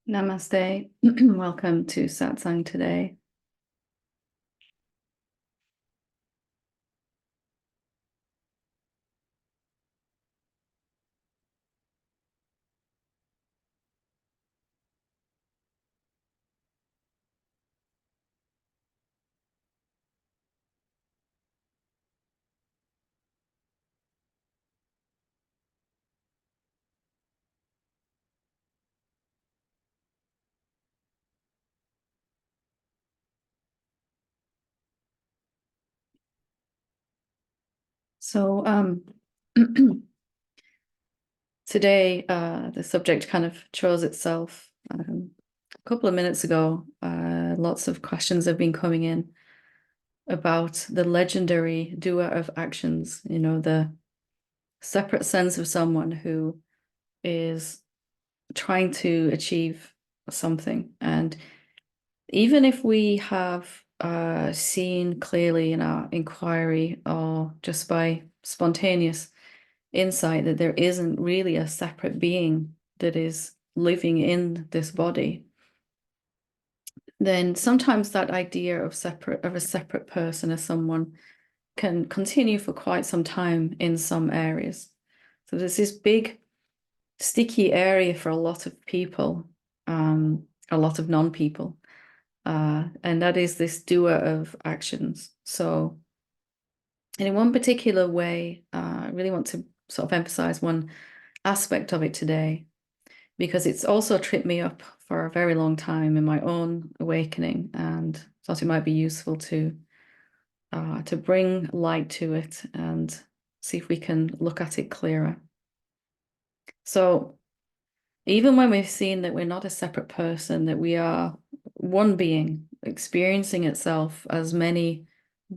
Namaste. Welcome to Satsang today. So today the subject kind of chose itself a couple of minutes ago. Lots of questions have been coming in about the legendary doer of actions, the separate sense of someone who is trying to achieve something. And even if we have seen clearly in our inquiry or just by spontaneous insight that there isn't really a separate being that is living in this body, then sometimes that idea of a separate person as someone can continue for quite some time in some areas. So there's this big sticky area for a lot of people, a lot of non-people. And that is this doer of actions. So, and in one particular way, I really want to sort of emphasize one aspect of it today, because it's also tripped me up for a very long time in my own awakening, and thought it might be useful to bring light to it and see if we can look at it clearer. So, even when we've seen that we're not a separate person, that we are one being experiencing itself as many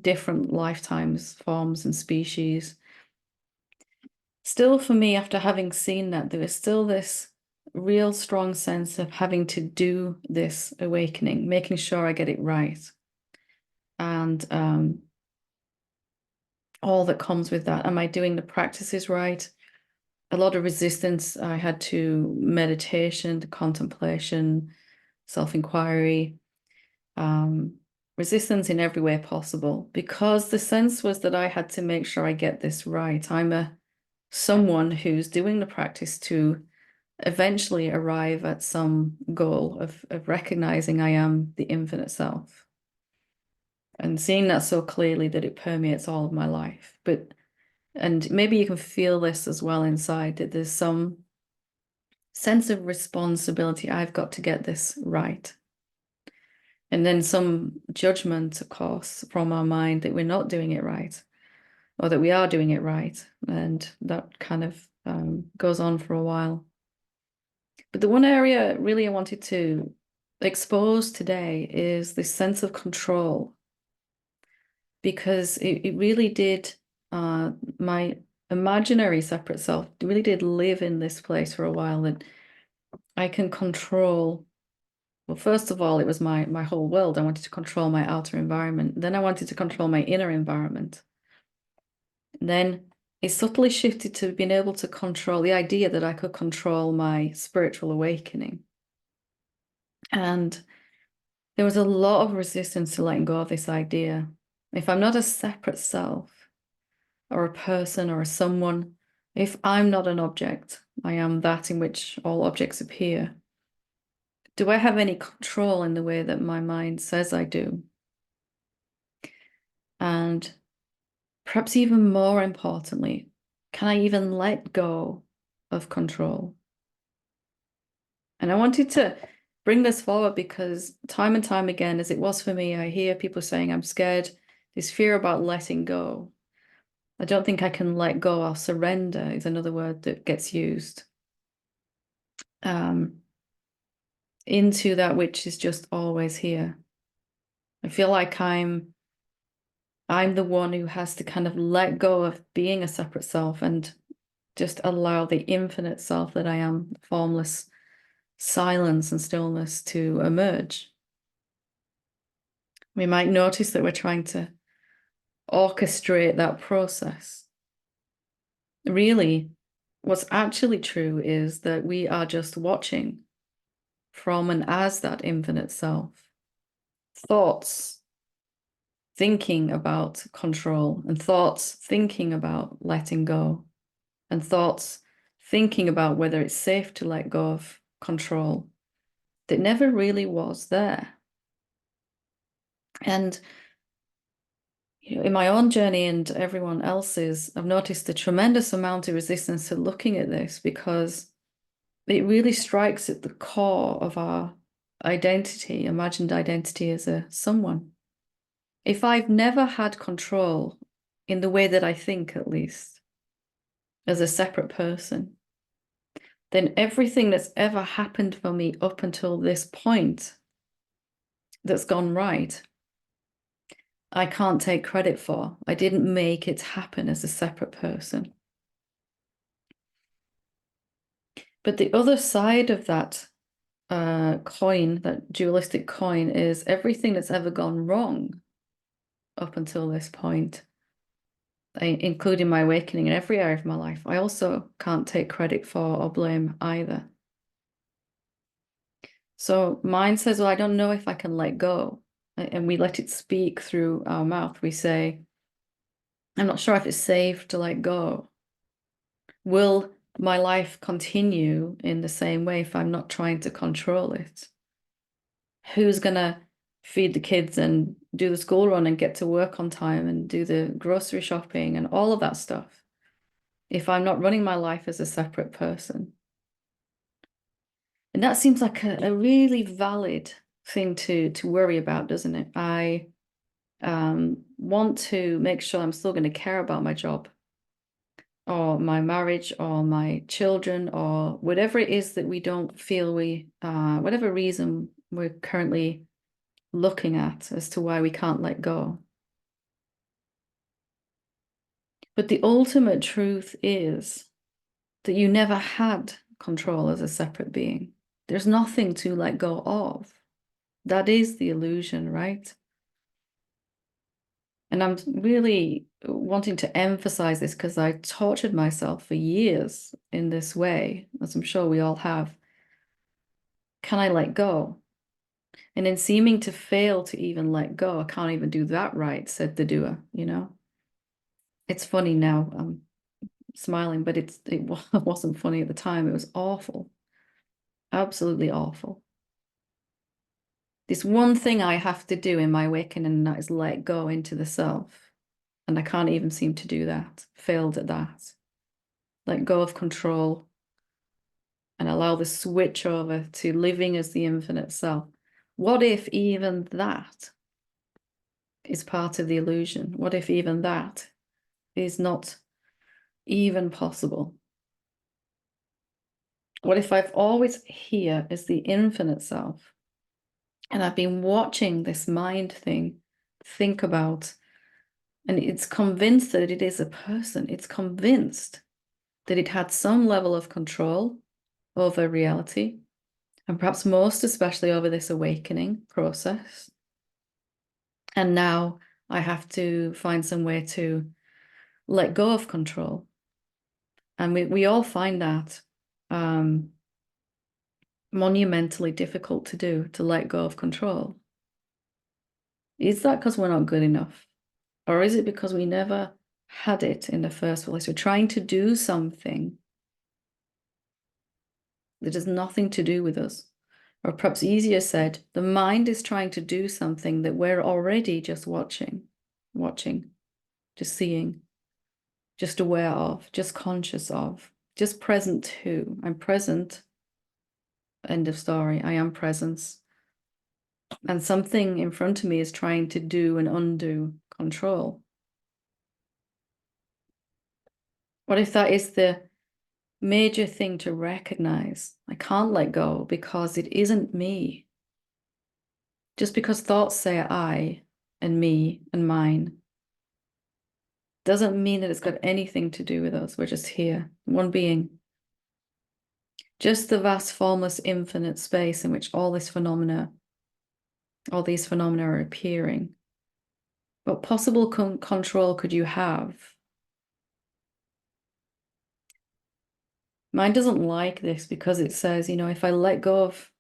different lifetimes, forms, and species, still for me, after having seen that, there is still this real strong sense of having to do this awakening, making sure I get it right. And all that comes with that. Am I doing the practices right? A lot of resistance I had to meditation, to contemplation, self-inquiry, resistance in every way possible, because the sense was that I had to make sure I get this right. I'm someone who's doing the practice to eventually arrive at some goal of recognizing I am the infinite self and seeing that so clearly that it permeates all of my life. And maybe you can feel this as well inside, that there's some sense of responsibility. I've got to get this right. And then some judgment, of course, from our mind that we're not doing it right, or that we are doing it right. And that kind of goes on for a while. But the one area really I wanted to expose today is this sense of control, because it really did, my imaginary separate self really did live in this place for a while, that I can control. Well, first of all, it was my whole world. I wanted to control my outer environment. Then I wanted to control my inner environment. And then it subtly shifted to being able to control the idea that I could control my spiritual awakening. And there was a lot of resistance to letting go of this idea. If I'm not a separate self, or a person, or a someone, if I'm not an object, I am that in which all objects appear, do I have any control in the way that my mind says I do? And perhaps even more importantly, can I even let go of control? And I wanted to bring this forward because time and time again, as it was for me, I hear people saying, I'm scared, this fear about letting go. I don't think I can let go, or surrender is another word that gets used, into that which is just always here. I feel like I'm the one who has to kind of let go of being a separate self and just allow the infinite self that I am, formless silence and stillness, to emerge. We might notice that we're trying to orchestrate that process. Really, what's actually true is that we are just watching. from and as that infinite self. Thoughts thinking about control, and thoughts thinking about letting go, and thoughts thinking about whether it's safe to let go of control that never really was there. And in my own journey and everyone else's, I've noticed a tremendous amount of resistance to looking at this because it really strikes at the core of our identity, imagined identity as a someone. If I've never had control in the way that I think, at least, as a separate person, then everything that's ever happened for me up until this point that's gone right, I can't take credit for. I didn't make it happen as a separate person. But the other side of that coin, that dualistic coin, is everything that's ever gone wrong up until this point, including my awakening in every area of my life, I also can't take credit for or blame either. So mind says, well, I don't know if I can let go. And we let it speak through our mouth. We say, I'm not sure if it's safe to let go. Will my life continue in the same way if I'm not trying to control it? Who's going to feed the kids and do the school run and get to work on time and do the grocery shopping and all of that stuff if I'm not running my life as a separate person? And that seems like a really valid thing to worry about, doesn't it? I want to make sure I'm still going to care about my job or my marriage or my children or whatever it is that we don't feel whatever reason we're currently looking at as to why we can't let go. But the ultimate truth is that you never had control as a separate being. There's nothing to let go of. That is the illusion, right? And I'm really wanting to emphasize this because I tortured myself for years in this way, as I'm sure we all have. Can I let go? And in seeming to fail to even let go, I can't even do that right, said the doer, It's funny now, I'm smiling, but it wasn't funny at the time. It was awful, absolutely awful. This one thing I have to do in my awakening, and that is let go into the self. And I can't even seem to do that. Failed at that. Let go of control and allow the switch over to living as the infinite self. What if even that is part of the illusion? What if even that is not even possible? What if I've always here as the infinite self and I've been watching this mind thing think about, and it's convinced that it is a person. It's convinced that it had some level of control over reality, and perhaps most especially over this awakening process. And now I have to find some way to let go of control. And we all find that monumentally difficult to do, to let go of control. Is that because we're not good enough? Or is it because we never had it in the first place? We're trying to do something that has nothing to do with us. Or perhaps easier said, the mind is trying to do something that we're already just watching, just seeing, just aware of, just conscious of, just present to. I'm present, end of story. I am presence. And something in front of me is trying to do and undo control. What if that is the major thing to recognize? I can't let go because it isn't me. Just because thoughts say I and me and mine doesn't mean that it's got anything to do with us. We're just here, one being. Just the vast, formless, infinite space in which all these phenomena are appearing. What possible control could you have? Mind doesn't like this because it says, if I let go of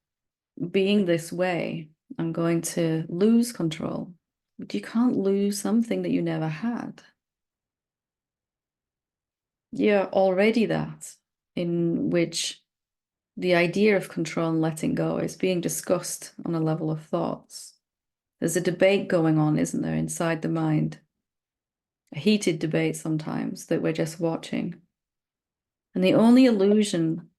being this way, I'm going to lose control. But you can't lose something that you never had. You're already that, in which the idea of control and letting go is being discussed on a level of thoughts. There's a debate going on, isn't there, inside the mind? A heated debate sometimes that we're just watching. And the only illusion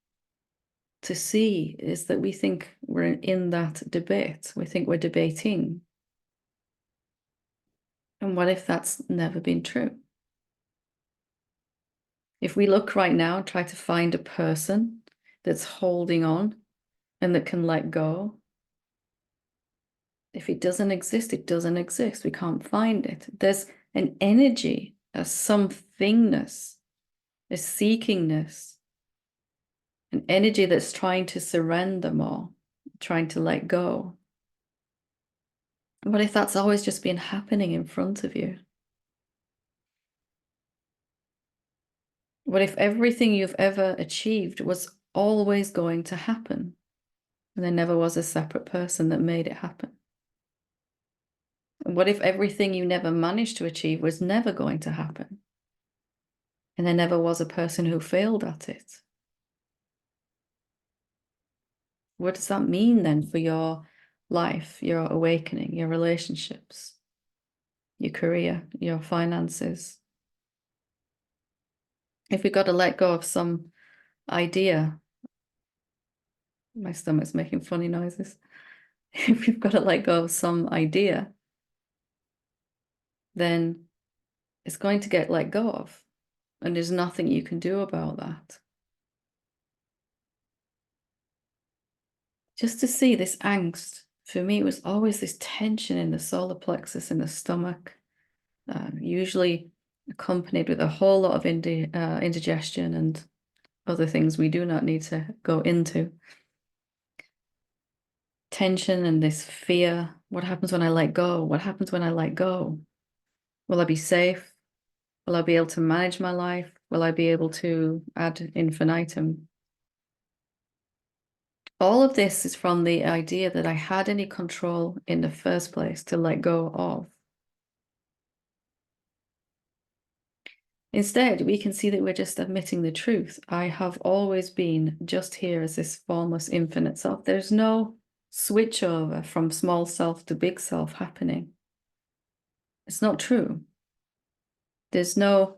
to see is that we think we're in that debate. We think we're debating. And what if that's never been true? If we look right now, try to find a person that's holding on and that can let go. If it doesn't exist, it doesn't exist. We can't find it. There's an energy, a somethingness, a seekingness, an energy that's trying to surrender more, trying to let go. What if that's always just been happening in front of you? What if everything you've ever achieved was always going to happen and there never was a separate person that made it happen? And what if everything you never managed to achieve was never going to happen and there never was a person who failed at it? What does that mean then for your life, your awakening, your relationships, your career, your finances? If we've got to let go of some idea, my stomach's making funny noises. If we've got to let go of some idea, then it's going to get let go of. And there's nothing you can do about that. Just to see this angst, for me, it was always this tension in the solar plexus in the stomach, usually accompanied with a whole lot of indigestion and other things we do not need to go into. Tension and this fear. What happens when I let go? What happens when I let go? Will I be safe? Will I be able to manage my life? Will I be able to ad infinitum? All of this is from the idea that I had any control in the first place to let go of. Instead, we can see that we're just admitting the truth. I have always been just here as this formless infinite self. There's no switch over from small self to big self happening. It's not true. There's no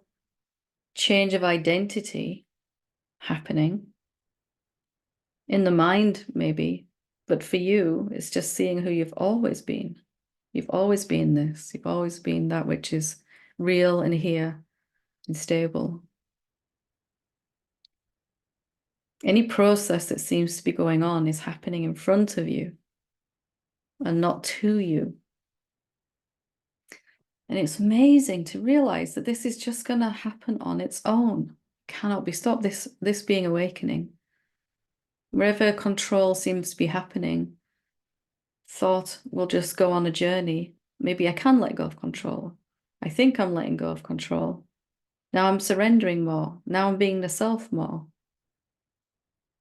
change of identity happening. In the mind, maybe, but for you, it's just seeing who you've always been. You've always been this. You've always been that which is real and here and stable. Any process that seems to be going on is happening in front of you and not to you. And it's amazing to realize that this is just going to happen on its own. Cannot be stopped. This being awakening. Wherever control seems to be happening, thought will just go on a journey. Maybe I can let go of control. I think I'm letting go of control. Now I'm surrendering more. Now I'm being the self more.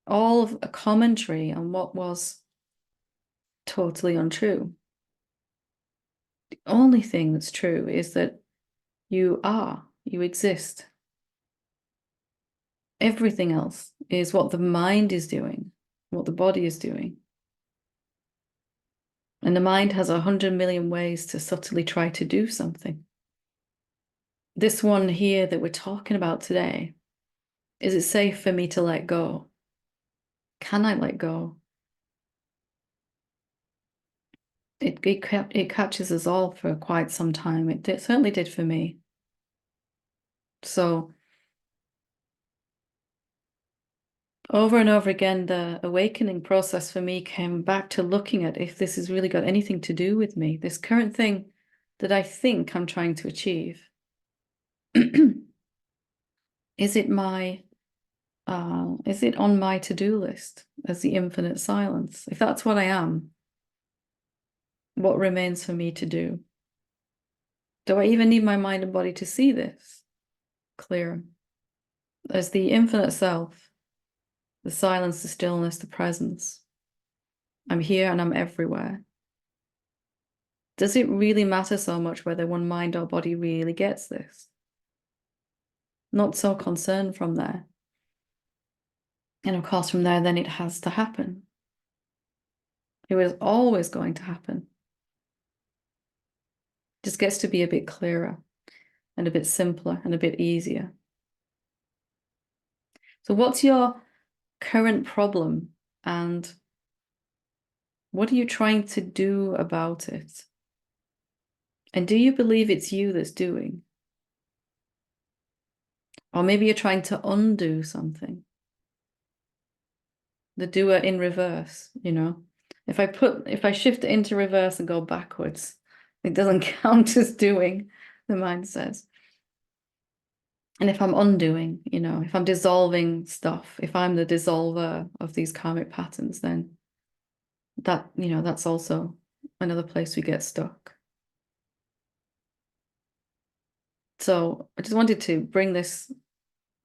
All of a commentary on what was totally untrue. The only thing that's true is that you exist. Everything else is what the mind is doing, what the body is doing. And the mind has 100 million ways to subtly try to do something. This one here that we're talking about today, is it safe for me to let go? Can I let go? It catches us all for quite some time. It certainly did for me. So over and over again, the awakening process for me came back to looking at if this has really got anything to do with me, this current thing that I think I'm trying to achieve. Is it on my to-do list as the infinite silence? If that's what I am, what remains for me to do? Do I even need my mind and body to see this clear? As the infinite self, the silence, the stillness, the presence. I'm here and I'm everywhere. Does it really matter so much whether one mind or body really gets this? Not so concerned from there. And of course, from there, then it has to happen. It was always going to happen. Just gets to be a bit clearer and a bit simpler and a bit easier. So what's your current problem and what are you trying to do about it? And do you believe it's you that's doing? Or maybe you're trying to undo something. The doer in reverse, you know? If I shift it into reverse and go backwards, it doesn't count as doing, the mind says. And if I'm undoing, you know, if I'm dissolving stuff, if I'm the dissolver of these karmic patterns, then that, you know, that's also another place we get stuck. So I just wanted to bring this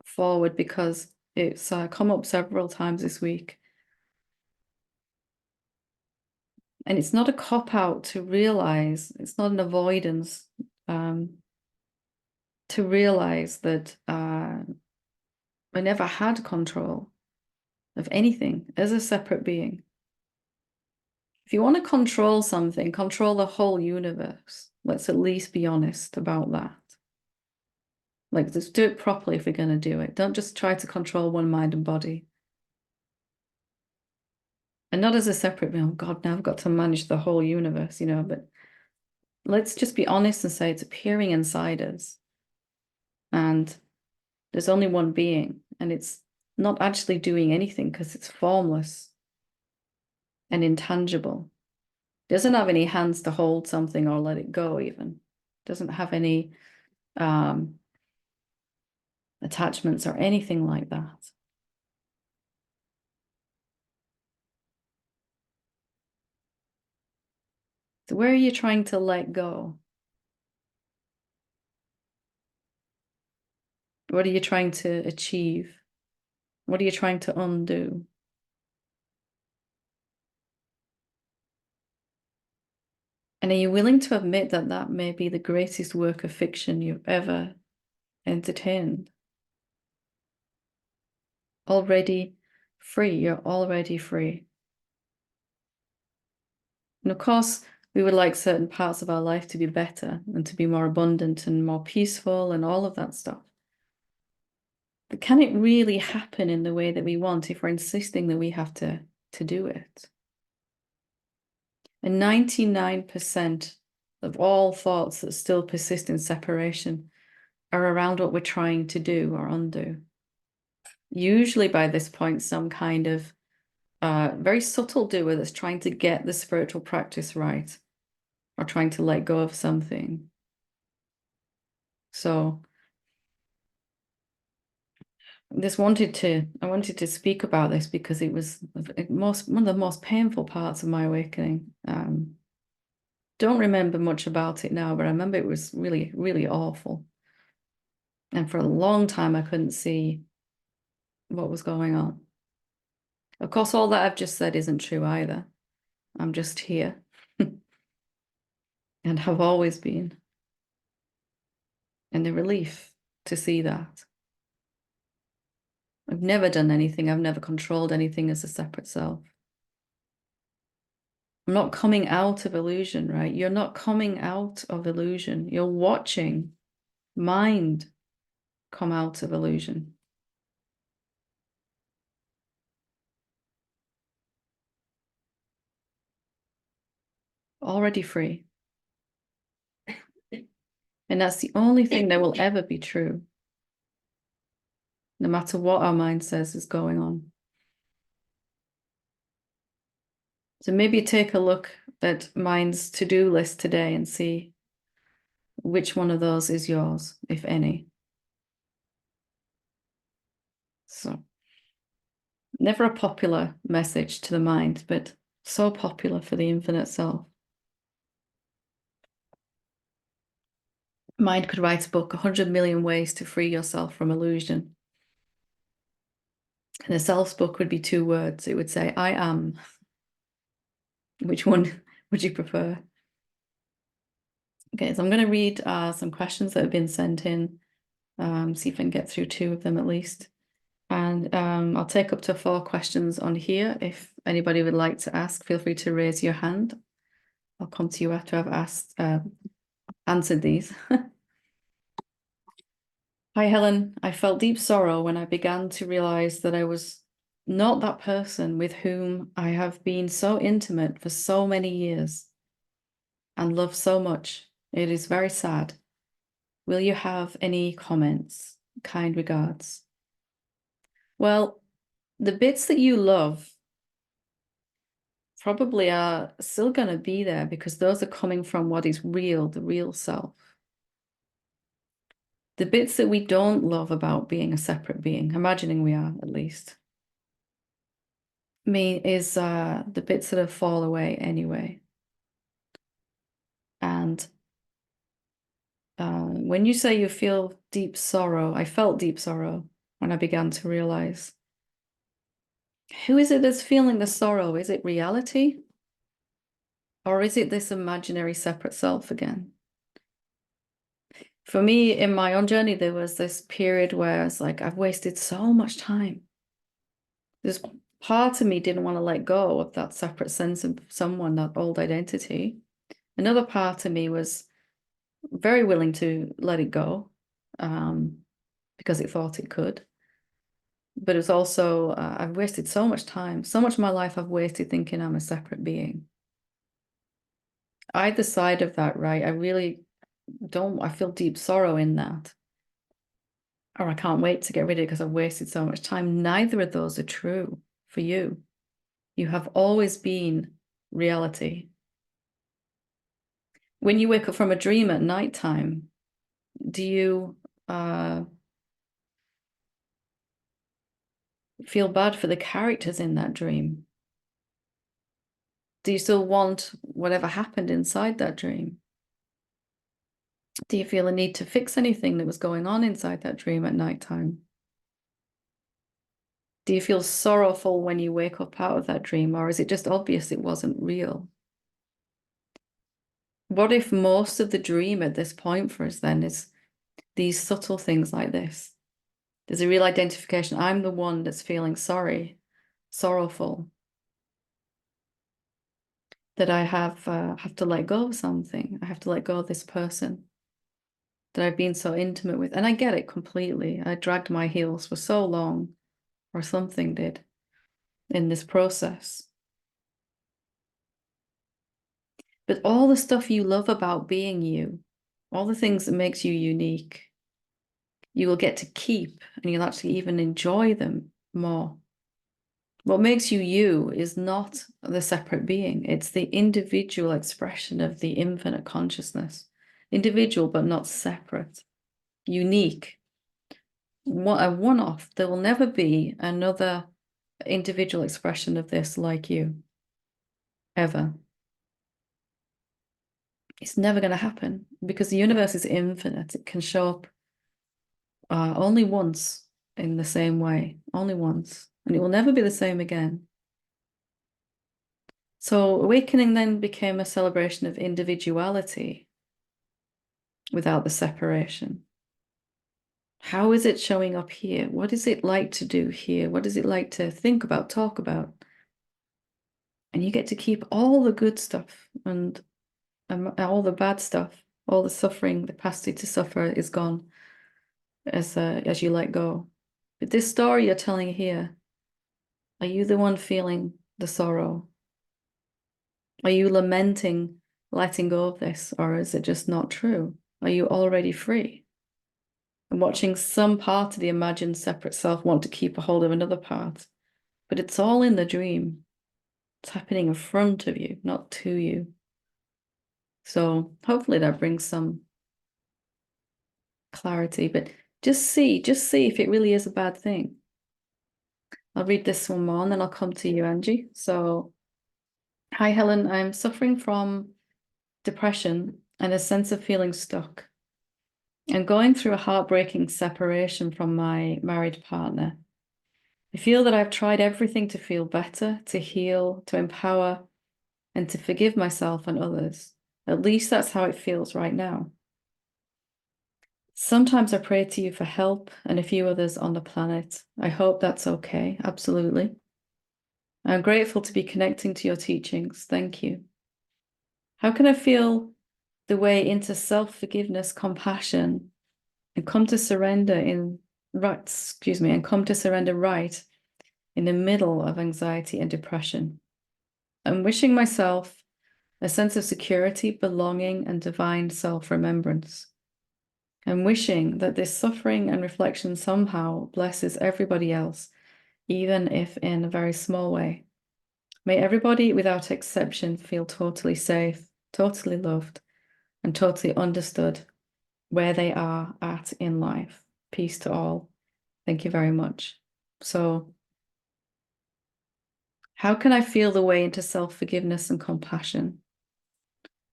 forward because it's come up several times this week. And it's not a cop-out to realize, it's not an avoidance, to realize that I never had control of anything as a separate being. If you want to control something, control the whole universe. Let's at least be honest about that. Like, let's do it properly if we're going to do it. Don't just try to control one mind and body. And not as a separate being, oh God, now I've got to manage the whole universe, you know, but let's just be honest and say it's appearing inside us. And there's only one being, and it's not actually doing anything because it's formless and intangible. Doesn't have any hands to hold something or let it go even. Doesn't have any attachments or anything like that. So where are you trying to let go? What are you trying to achieve? What are you trying to undo? And are you willing to admit that that may be the greatest work of fiction you've ever entertained? Already free, you're already free. And of course, we would like certain parts of our life to be better and to be more abundant and more peaceful and all of that stuff. But can it really happen in the way that we want if we're insisting that we have to do it? And 99% of all thoughts that still persist in separation are around what we're trying to do or undo. Usually by this point, some kind of very subtle doer that's trying to get the spiritual practice right or trying to let go of something. So I wanted to speak about this because it was one of the most painful parts of my awakening. Don't remember much about it now, but I remember it was really, really awful. And for a long time, I couldn't see what was going on. Of course, all that I've just said isn't true either. I'm just here and have always been. And the relief to see that. I've never done anything. I've never controlled anything as a separate self. I'm not coming out of illusion, right? You're not coming out of illusion. You're watching mind come out of illusion. Already free. And that's the only thing that will ever be true, no matter what our mind says is going on. So maybe take a look at mind's to-do list today and see which one of those is yours, if any. So, never a popular message to the mind, but so popular for the infinite self. Mind could write a book, 100 million ways to free yourself from illusion. And the self's book would be 2 words. It would say, I am. Which one would you prefer? Okay, so I'm going to read some questions that have been sent in, see if I can get through 2 of them at least. And I'll take up to 4 questions on here. If anybody would like to ask, feel free to raise your hand. I'll come to you after I've answered these. Hi, Helen. I felt deep sorrow when I began to realize that I was not that person with whom I have been so intimate for so many years and love so much. It is very sad. Will you have any comments? Kind regards. Well, the bits that you love probably are still going to be there because those are coming from what is real, the real self. The bits that we don't love about being a separate being, imagining we are at least, is the bits that have fall away anyway. And when you say you feel deep sorrow, I felt deep sorrow when I began to realize. Who is it that's feeling the sorrow? Is it reality? Or is it this imaginary separate self again? For me, in my own journey, there was this period where it's like, I've wasted so much time. This part of me didn't want to let go of that separate sense of someone, that old identity. Another part of me was very willing to let it go because it thought it could. But it was also, I've wasted so much time, so much of my life I've wasted thinking I'm a separate being. Either side of that, right? I really don't, I feel deep sorrow in that. Or I can't wait to get rid of it because I've wasted so much time. Neither of those are true for you. You have always been reality. When you wake up from a dream at nighttime, do you feel bad for the characters in that dream? Do you still want whatever happened inside that dream? Do you feel a need to fix anything that was going on inside that dream at nighttime? Do you feel sorrowful when you wake up out of that dream, or is it just obvious it wasn't real? What if most of the dream at this point for us then is these subtle things like this? There's a real identification. I'm the one that's feeling sorry, sorrowful, that I have to let go of something. I have to let go of this person that I've been so intimate with. And I get it completely. I dragged my heels for so long, or something did, in this process. But all the stuff you love about being you, all the things that makes you unique, you will get to keep, and you'll actually even enjoy them more. What makes you you is not the separate being. It's the individual expression of the infinite consciousness. Individual, but not separate. Unique. A one-off. There will never be another individual expression of this like you. Ever. It's never going to happen because the universe is infinite. It can show up only once in the same way. Only once. And it will never be the same again. So awakening then became a celebration of individuality without the separation. How is it showing up here? What is it like to do here? What is it like to think about, talk about? And you get to keep all the good stuff and all the bad stuff, all the suffering, the capacity to suffer is gone as you let go. But this story you're telling here, are you the one feeling the sorrow? Are you lamenting letting go of this, or is it just not true? Are you already free? And watching some part of the imagined separate self want to keep a hold of another part, but it's all in the dream. It's happening in front of you, not to you. So hopefully that brings some clarity, but just see if it really is a bad thing. I'll read this one more and then I'll come to you, Angie. So, hi, Helen. I'm suffering from depression and a sense of feeling stuck. I'm going through a heartbreaking separation from my married partner. I feel that I've tried everything to feel better, to heal, to empower, and to forgive myself and others. At least that's how it feels right now. Sometimes I pray to you for help and a few others on the planet. I hope that's okay. Absolutely. I'm grateful to be connecting to your teachings. Thank you. How can I feel the way into self-forgiveness, compassion, and come to surrender right in the middle of anxiety and depression? I'm wishing myself a sense of security, belonging, and divine self-remembrance. I'm wishing that this suffering and reflection somehow blesses everybody else, even if in a very small way. May everybody, without exception, feel totally safe, totally loved, and totally understood where they are at in life. Peace to all. Thank you very much. So, how can I feel the way into self-forgiveness and compassion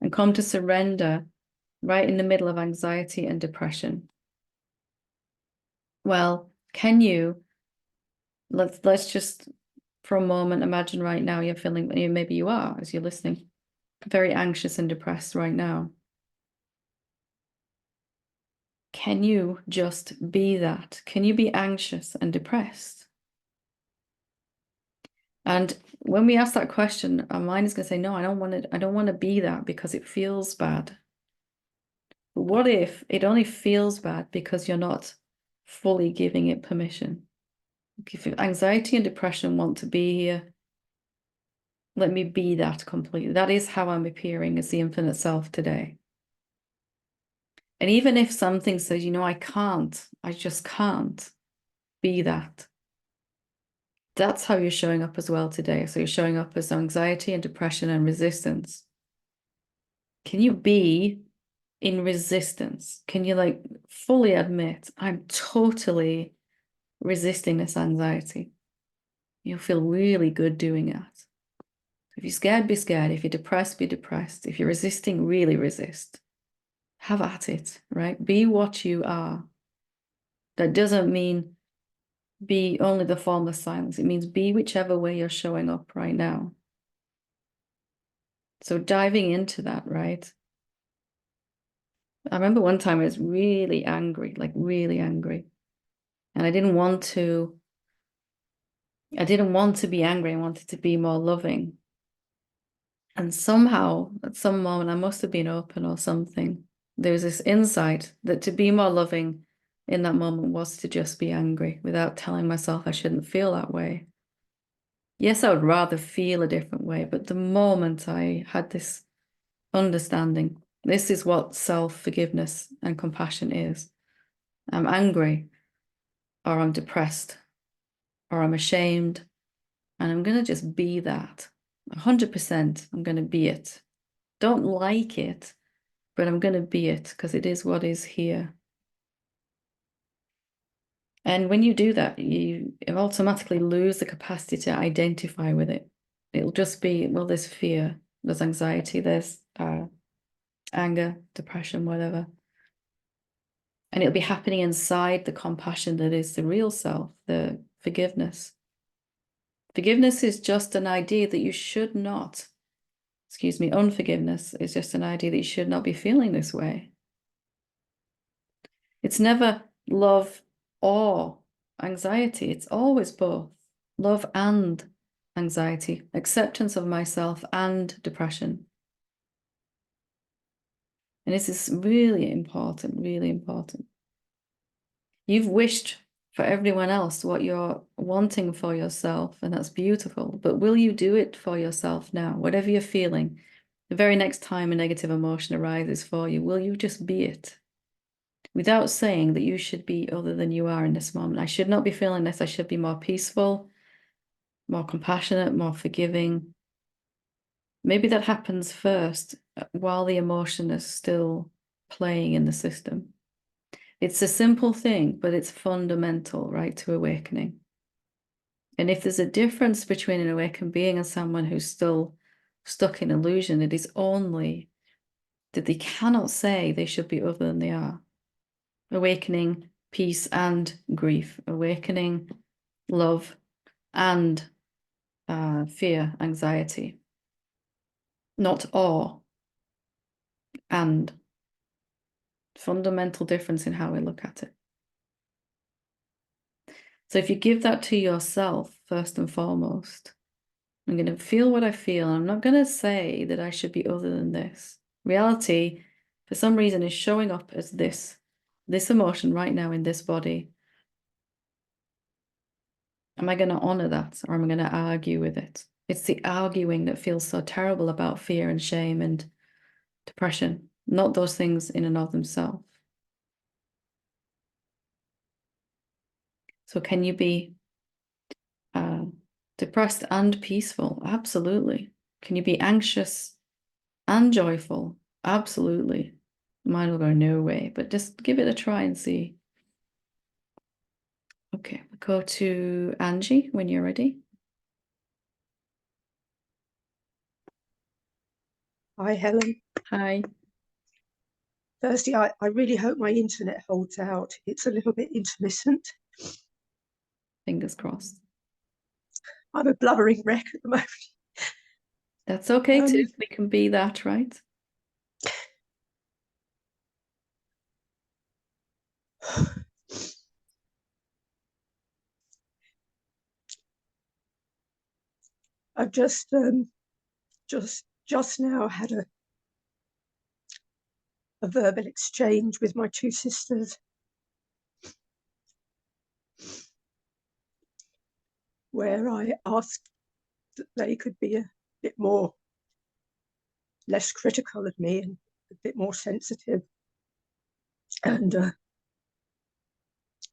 and come to surrender right in the middle of anxiety and depression? Well, can you, let's just for a moment imagine right now you're feeling, maybe you are as you're listening, very anxious and depressed right now. Can you just be that? Can you be anxious and depressed? And when we ask that question, our mind is going to say, no, I don't want to be that because it feels bad. But what if it only feels bad because you're not fully giving it permission? If anxiety and depression want to be here, let me be that completely. That is how I'm appearing as the infinite self today. And even if something says, I just can't be that. That's how you're showing up as well today. So you're showing up as anxiety and depression and resistance. Can you be in resistance? Can you fully admit, I'm totally resisting this anxiety? You'll feel really good doing that. If you're scared, be scared. If you're depressed, be depressed. If you're resisting, really resist. Have at it, right? Be what you are. That doesn't mean be only the formless silence. It means be whichever way you're showing up right now. So diving into that, right? I remember one time I was really angry, like really angry. And I didn't want to be angry. I wanted to be more loving. And somehow, at some moment, I must have been open or something. There was this insight that to be more loving in that moment was to just be angry without telling myself I shouldn't feel that way. Yes, I would rather feel a different way, but the moment I had this understanding, this is what self-forgiveness and compassion is. I'm angry, or I'm depressed, or I'm ashamed, and I'm going to just be that. 100%, I'm going to be it. Don't like it, but I'm going to be it because it is what is here. And when you do that, you automatically lose the capacity to identify with it. It'll just be, well, there's fear, there's anxiety, there's anger, depression, whatever. And it'll be happening inside the compassion that is the real self, the forgiveness. Forgiveness is just an idea that you should not, unforgiveness is just an idea that you should not be feeling this way. It's never love or anxiety. It's always both love and anxiety, acceptance of myself and depression. And this is really important, really important. You've wished for everyone else what you're wanting for yourself, and that's beautiful. But will you do it for yourself now? Whatever you're feeling, the very next time a negative emotion arises for you, will you just be it? Without saying that you should be other than you are in this moment. I should not be feeling this. I should be more peaceful, more compassionate, more forgiving. Maybe that happens first while the emotion is still playing in the system. It's a simple thing, but it's fundamental, right, to awakening. And if there's a difference between an awakened being and someone who's still stuck in illusion, it is only that they cannot say they should be other than they are. Awakening peace and grief, awakening love and fear, anxiety. not or. And fundamental difference in how we look at it. So if you give that to yourself first and foremost, I'm going to feel what I feel. I'm not going to say that I should be other than this. Reality, for some reason, is showing up as this emotion right now in this body. Am I going to honor that, or am I going to argue with it? It's the arguing that feels so terrible about fear and shame and depression, not those things in and of themselves. So can you be depressed and peaceful? Absolutely. Can you be anxious and joyful? Absolutely. Mine will go no way, but just give it a try and see. Okay, we'll go to Angie when you're ready. Hi, Helen. Hi. Firstly, I really hope my internet holds out. It's a little bit intermittent. Fingers crossed. I'm a blubbering wreck at the moment. That's okay too. We can be that, right? I've just now had a verbal exchange with my two sisters, where I asked that they could be a bit less critical of me and a bit more sensitive. And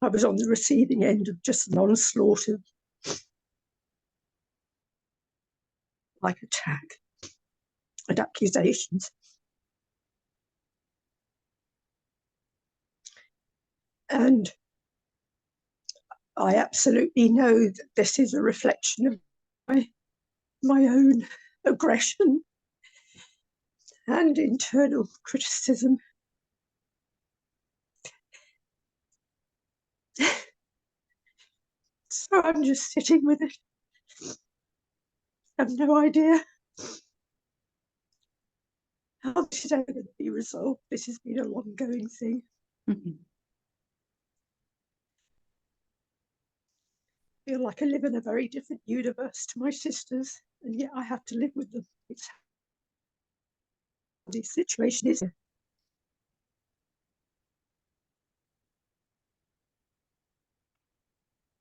I was on the receiving end of just an onslaught of like attack and accusations. And I absolutely know that this is a reflection of my own aggression and internal criticism. So I'm just sitting with it. I have no idea how this is ever going to be resolved. This has been a long-going thing. Mm-hmm. I feel like I live in a very different universe to my sisters, and yet I have to live with them. It's how this situation is.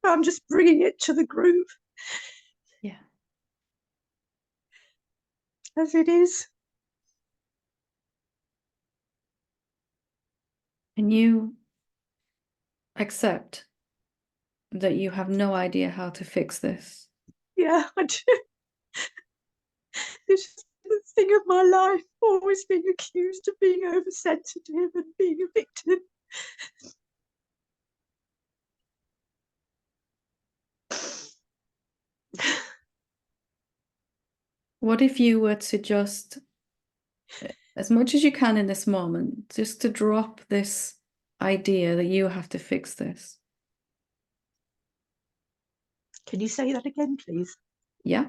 I'm just bringing it to the group. Yeah. As it is. And you accept that you have no idea how to fix this. Yeah, I do. This is the thing of my life, always being accused of being oversensitive and being a victim. What if you were to just, as much as you can in this moment, just to drop this idea that you have to fix this? Can you say that again, please? Yeah.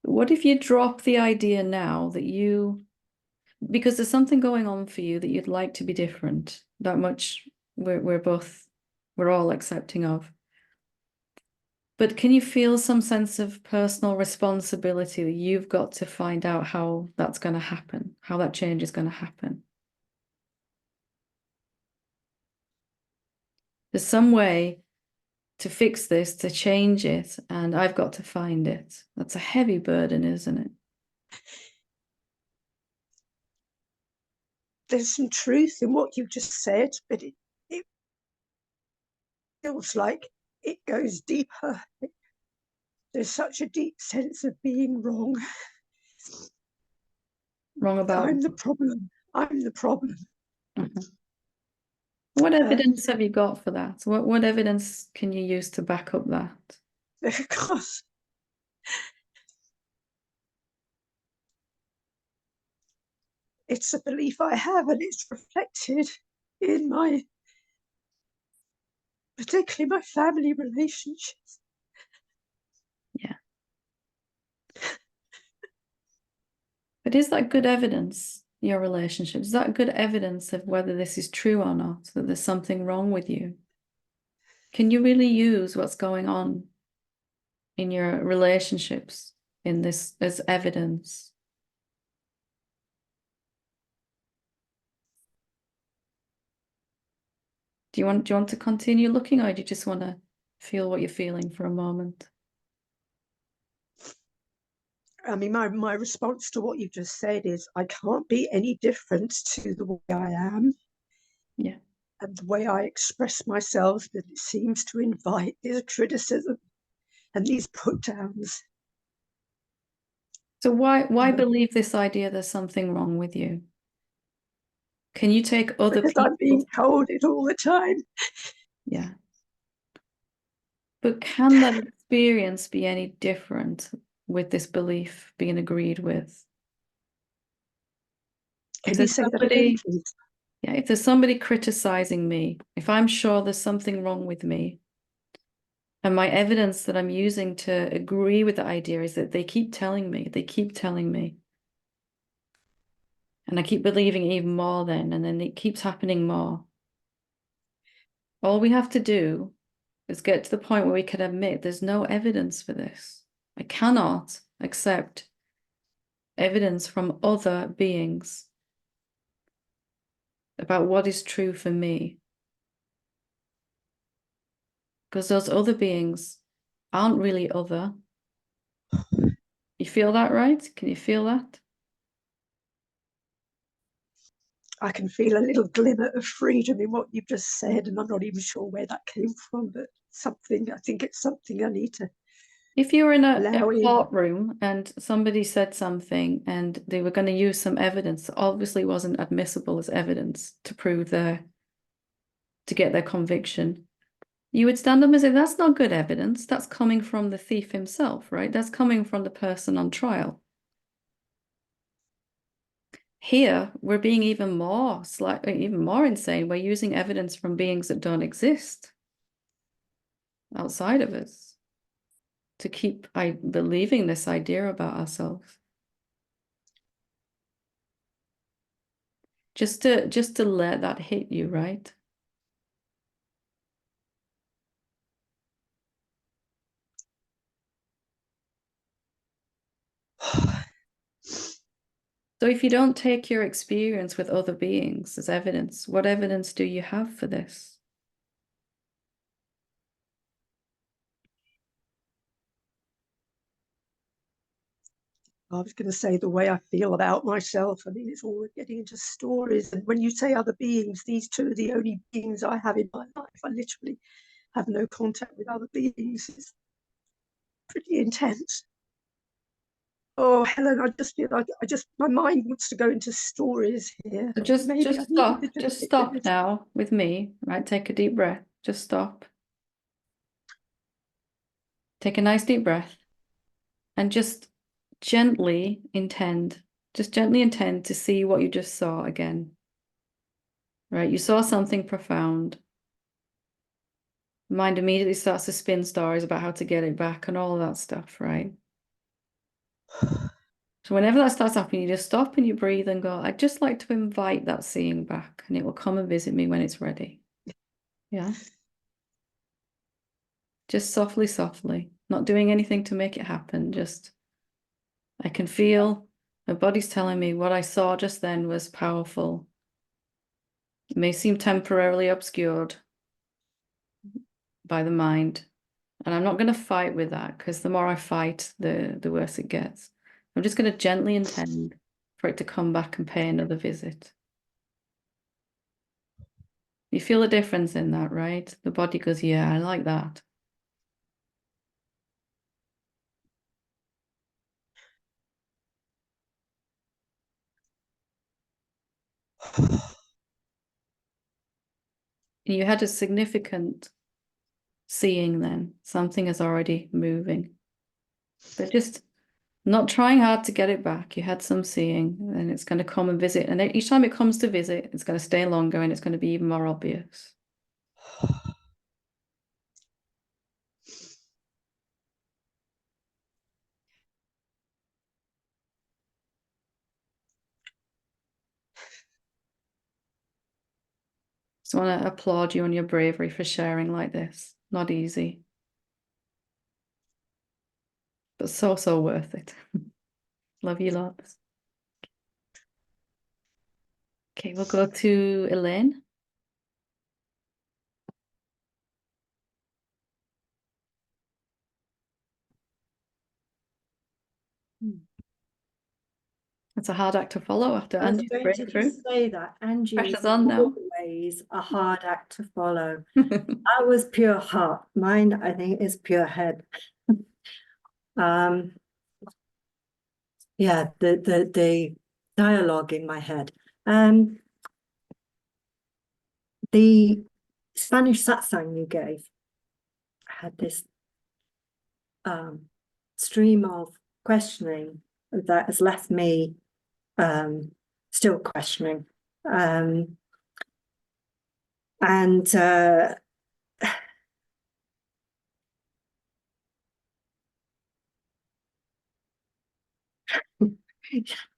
What if you drop the idea now that because there's something going on for you that you'd like to be different, that much we're all accepting of. But can you feel some sense of personal responsibility that you've got to find out how that's going to happen, how that change is going to happen? There's some way to fix this, to change it, and I've got to find it. That's a heavy burden, isn't it? There's some truth in what you've just said, but it feels like it goes deeper. There's such a deep sense of being wrong. Wrong about I'm the problem. I'm the problem. Mm-hmm. What evidence have you got for that? What evidence can you use to back up that? Because it's a belief I have, and it's reflected in particularly my family relationships. Yeah. But But is that good evidence, your relationship? Is that good evidence of whether this is true or not, that there's something wrong with you? Can you really use what's going on in your relationships in this as evidence? Do you want to continue looking, or do you just want to feel what you're feeling for a moment? I mean, my response to what you just said is I can't be any different to the way I am. Yeah. And the way I express myself, that it seems to invite this criticism and these put downs. So why believe this idea there's something wrong with you? Can you take other Because I'm being people? told it all the time. Yeah. But can that experience be any different with this belief being agreed with? If Can you there's say that again, somebody, please? yeah, if there's somebody criticizing me, if I'm sure there's something wrong with me, and my evidence that I'm using to agree with the idea is that they keep telling me, and I keep believing even more then, and then it keeps happening more. All we have to do is get to the point where we can admit there's no evidence for this. I cannot accept evidence from other beings about what is true for me. Because those other beings aren't really other. You feel that, right? Can you feel that? I can feel a little glimmer of freedom in what you've just said, and I'm not even sure where that came from, but I think it's something I need to If you were in a allow in. courtroom and somebody said something and they were going to use some evidence that obviously wasn't admissible as evidence to prove to get their conviction, you would stand up and say, that's not good evidence. That's coming from the thief himself, right? That's coming from the person on trial. Here, we're being even more insane. We're using evidence from beings that don't exist outside of us to keep believing this idea about ourselves. Just to let that hit you, right? So if you don't take your experience with other beings as evidence, what evidence do you have for this? I was going to say the way I feel about myself. I mean, it's all getting into stories. And when you say other beings, these two are the only beings I have in my life. I literally have no contact with other beings. It's pretty intense. Oh, Helen, I just feel like my mind wants to go into stories here. So just Maybe I just needed stop. to just Just sit with stop this. now with me, right? Take a deep breath. Just stop. Take a nice deep breath and just gently intend to see what you just saw again. Right? You saw something profound. Mind immediately starts to spin stories about how to get it back and all that stuff, right? So whenever that starts happening, you just stop and you breathe and go, I'd just like to invite that seeing back, and it will come and visit me when it's ready. Yeah. Just softly, softly, not doing anything to make it happen. Just, I can feel my body's telling me what I saw just then was powerful. It may seem temporarily obscured by the mind. And I'm not going to fight with that, because the more I fight, the worse it gets. I'm just going to gently intend for it to come back and pay another visit. You feel a difference in that, right? The body goes, yeah, I like that. You had a significant seeing then. Something is already moving. But just not trying hard to get it back. You had some seeing, and it's going to come and visit. And each time it comes to visit, it's going to stay longer and it's going to be even more obvious. Just want to applaud you on your bravery for sharing like this. Not easy, but so, so worth it. Love you lots. Okay, we'll go to Elaine. It's a hard act to follow after I was Angie's going to breakthrough. just say that Angie is Pressure's on now. always a hard act to follow. I was pure heart. Mine, I think, is pure head. Yeah, the dialogue in my head. The Spanish satsang you gave had this stream of questioning that has left me still questioning.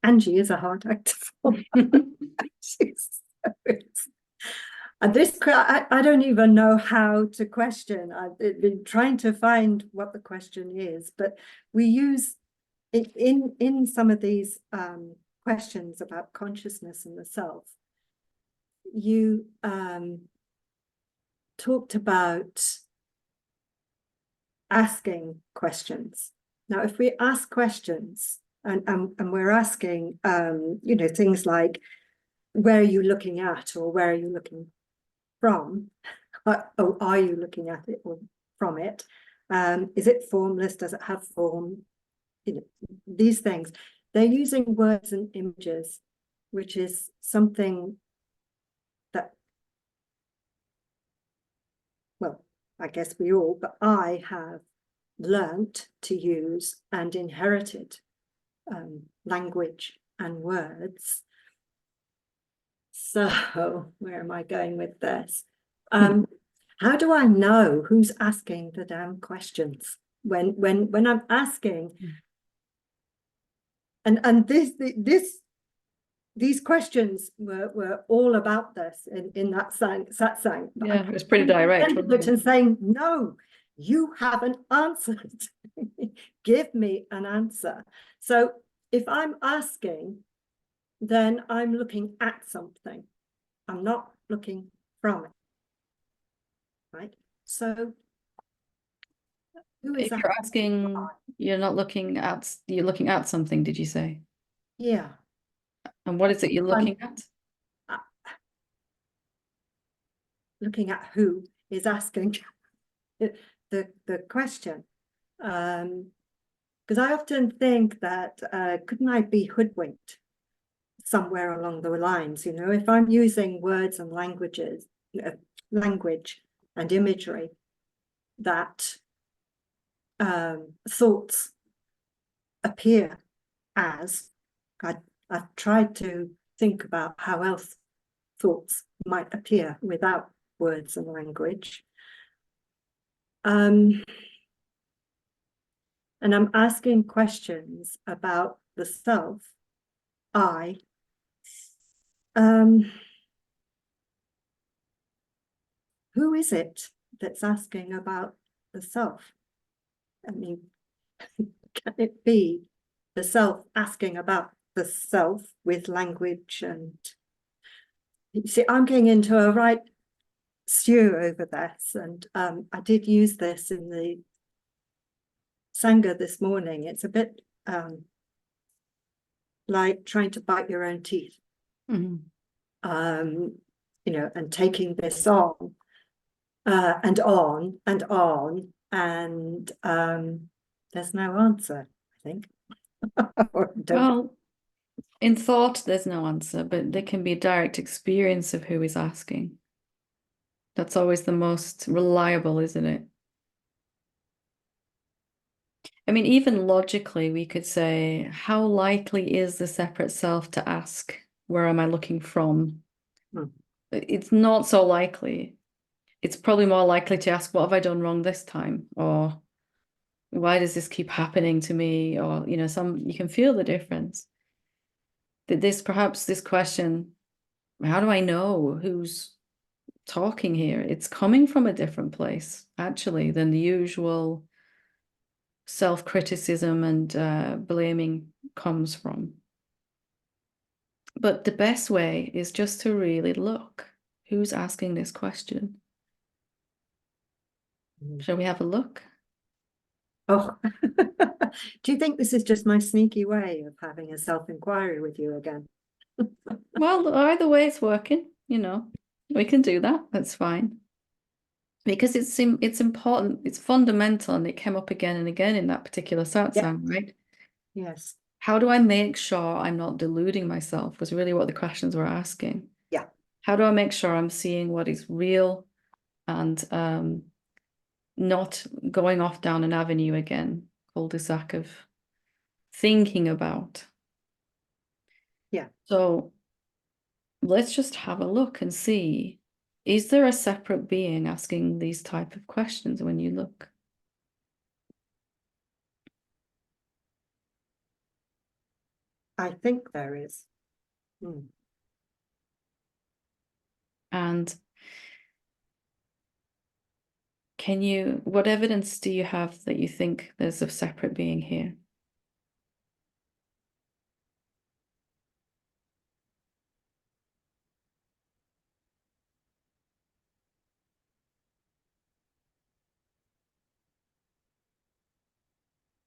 Angie is a hard act to follow. And this, I don't even know how to question. I've been trying to find what the question is, but we use it in some of these questions about consciousness and the self. You talked about asking questions. Now, if we ask questions and we're asking, you know, things like, where are you looking at, or where are you looking from, or are you looking at it or from it? Is it formless? Does it have form? You know, these things. They're using words and images, which is something that, well, I guess we all, but I have learnt to use and inherited language and words. So where am I going with this? How do I know who's asking the damn questions when I'm asking? And these questions were all about this in that satsang. Yeah, it was pretty direct. And saying, no, you haven't answered. Give me an answer. So if I'm asking, then I'm looking at something. I'm not looking from it. Right? So who is if you're asking, you're looking at something, did you say? Yeah. And what is it you're looking at? Looking at who is asking the question. Because I often think that couldn't I be hoodwinked somewhere along the lines? You know, if I'm using words and language and imagery, that thoughts appear as, I've tried to think about how else thoughts might appear without words and language. And I'm asking questions about the self, I. Who is it that's asking about the self? I mean, can it be the self asking about the self with language? And you see, I'm getting into a right stew over this, and I did use this in the Sangha this morning. It's a bit like trying to bite your own teeth. You know, and taking this on and on and on, and there's no answer, I think. Well, in thought, there's no answer, but there can be a direct experience of who is asking. That's always the most reliable, isn't it? I mean, even logically, we could say, how likely is the separate self to ask, where am I looking from? It's not so likely. It's probably more likely to ask, what have I done wrong this time? Or why does this keep happening to me? Or, you know, you can feel the difference. That perhaps this question, how do I know who's talking here, it's coming from a different place, actually, than the usual self-criticism and blaming comes from. But the best way is just to really look. Who's asking this question? Shall we have a look? Oh, do you think this is just my sneaky way of having a self-inquiry with you again? Well, either way it's working, you know. We can do that. That's fine. Because it's important, it's fundamental, and it came up again and again in that particular satsang, right? Yes. How do I make sure I'm not deluding myself was really what the questions were asking. Yeah. How do I make sure I'm seeing what is real and not going off down an avenue again, cul-de-sac of thinking about? Yeah. So let's just have a look and see, is there a separate being asking these type of questions when you look? I think there is. And what evidence do you have that you think there's a separate being here?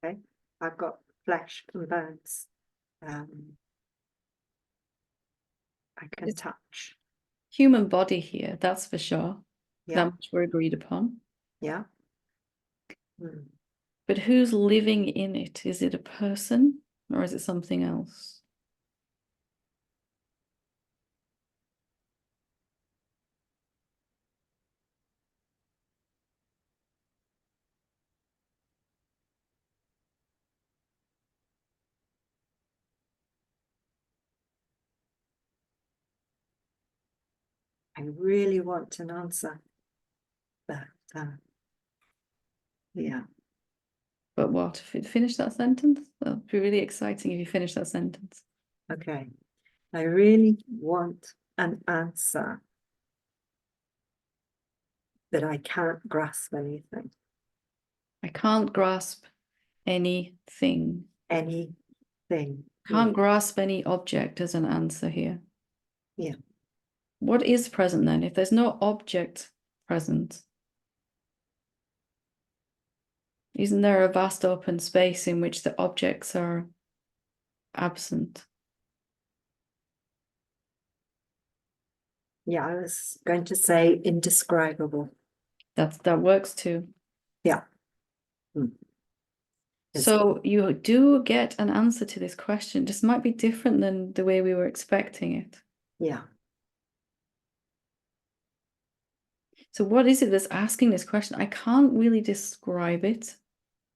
Okay, I've got flesh and bones. I can touch. Human body here, that's for sure. Yeah. That much we're agreed upon. Yeah. But who's living in it? Is it a person or is it something else? I really want an answer, but yeah. But what? Finish that sentence? That'd be really exciting if you finish that sentence. Okay. I really want an answer, but I can't grasp anything. I can't grasp anything. Anything. Can't grasp any object as an answer here. Yeah. What is present then? If there's no object present, isn't there a vast open space in which the objects are absent? Yeah, I was going to say indescribable. That works too. Yeah. So you do get an answer to this question. Just might be different than the way we were expecting it. Yeah. So what is it that's asking this question? I can't really describe it,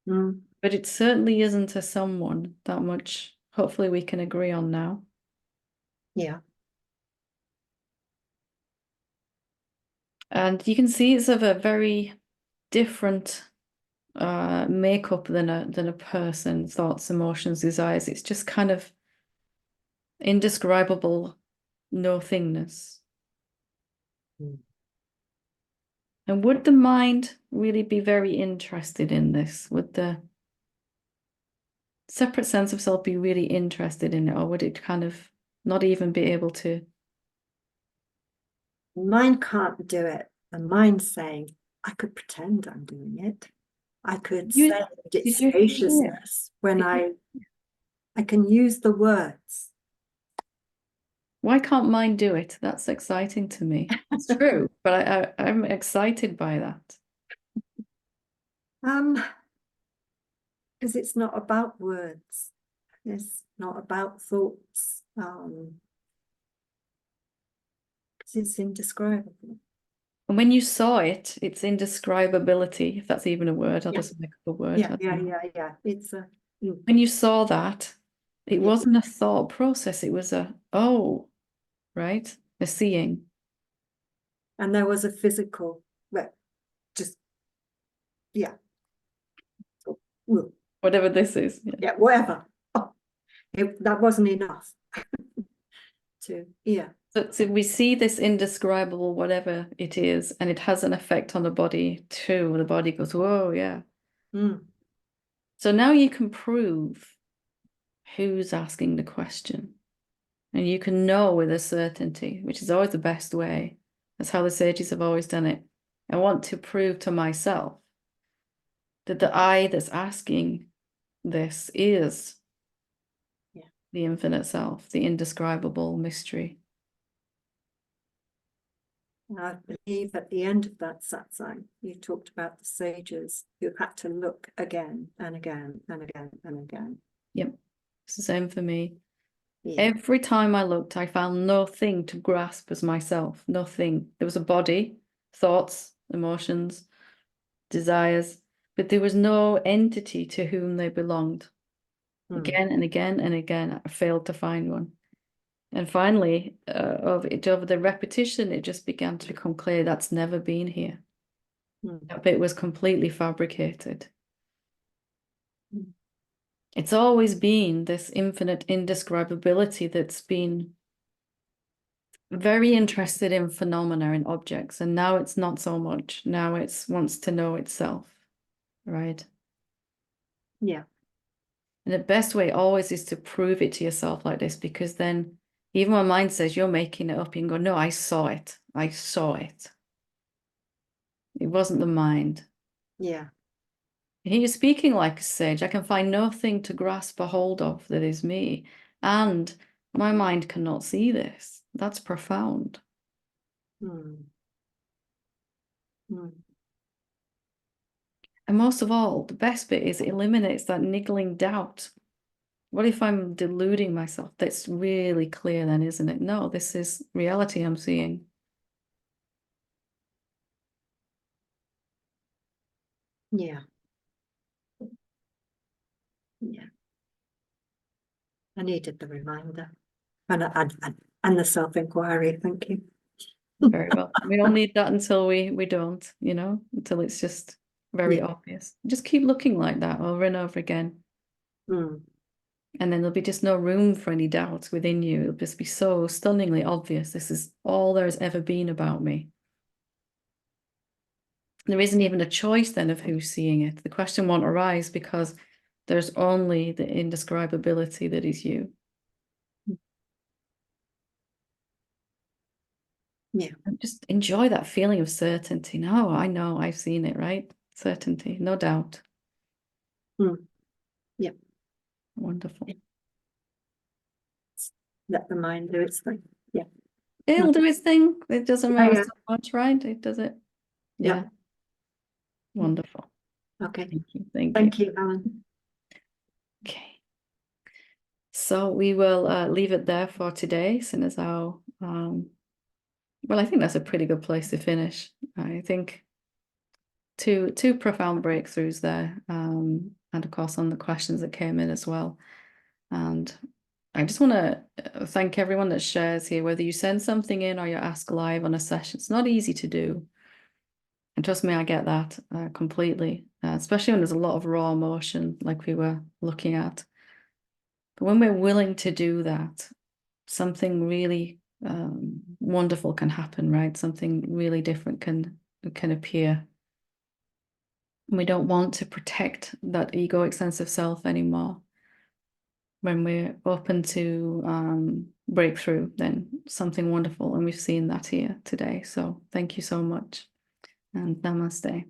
but it certainly isn't a someone. That much, hopefully we can agree on now. Yeah. And you can see it's of a very different makeup than a person, thoughts, emotions, desires. It's just kind of indescribable nothingness. And would the mind really be very interested in this? Would the separate sense of self be really interested in it, or would it kind of not even be able to? Mind can't do it. The mind's saying, I could pretend I'm doing it. I could say it's spaciousness when I can use the words. Why can't mind do it? That's exciting to me. It's true, but I'm excited by that. Because it's not about words. It's not about thoughts. Because it's indescribable. And when you saw it, it's indescribability, if that's even a word. I'll just make up a word. Yeah. It's a. When you saw that, it wasn't a thought process. It was right? A seeing. And there was a physical, just, yeah. Whatever this is. Yeah, whatever. Oh, that wasn't enough. to, yeah. So we see this indescribable whatever it is, and it has an effect on the body too. The body goes, whoa, yeah. Mm. So now you can prove who's asking the question. And you can know with a certainty, which is always the best way. That's how the sages have always done it. I want to prove to myself that the I that's asking this is the infinite self, the indescribable mystery. I believe at the end of that satsang, you talked about the sages who had to look again and again and again and again. Yep, it's the same for me. Yeah. Every time I looked, I found nothing to grasp as myself, nothing. There was a body, thoughts, emotions, desires, but there was no entity to whom they belonged. Again and again and again, I failed to find one. And finally, over the repetition, it just began to become clear that's never been here. That bit was completely fabricated. It's always been this infinite indescribability that's been very interested in phenomena and objects, and now it's not so much. Now it wants to know itself, right? Yeah. And the best way always is to prove it to yourself like this, because then even when mind says you're making it up, you can go, no, I saw it. I saw it. It wasn't the mind. Yeah. He is speaking like a sage. I can find nothing to grasp a hold of that is me. And my mind cannot see this. That's profound. Mm. Mm. And most of all, the best bit is it eliminates that niggling doubt. What if I'm deluding myself? That's really clear then, isn't it? No, this is reality I'm seeing. Yeah. Yeah. I needed the reminder and the self-inquiry. Thank you. Very well. We don't need that until we don't, until it's just very obvious. Just keep looking like that over and over again. Mm. And then there'll be just no room for any doubts within you. It'll just be so stunningly obvious. This is all there has ever been about me. There isn't even a choice then of who's seeing it. The question won't arise because there's only the indescribability that is you. Yeah. And just enjoy that feeling of certainty. No, I know, I've seen it, right? Certainty, no doubt. Mm. Yeah. Wonderful. Let the mind do its thing. Yeah. It'll do its thing. It doesn't matter yeah. so much, right? It does it. Yeah. Wonderful. Okay. Thank you. Thank you. Thank you, Helen. Okay. So we will leave it there for today, soon as our well, I think that's a pretty good place to finish. I think two profound breakthroughs there, and of course on the questions that came in as well. And I just want to thank everyone that shares here, whether you send something in or you ask live on a session. It's not easy to do. And trust me, I get that completely, especially when there's a lot of raw emotion like we were looking at. But when we're willing to do that, something really wonderful can happen, right? Something really different can appear. And we don't want to protect that egoic sense of self anymore. When we're open to breakthrough, then something wonderful, and we've seen that here today. So thank you so much, and namaste.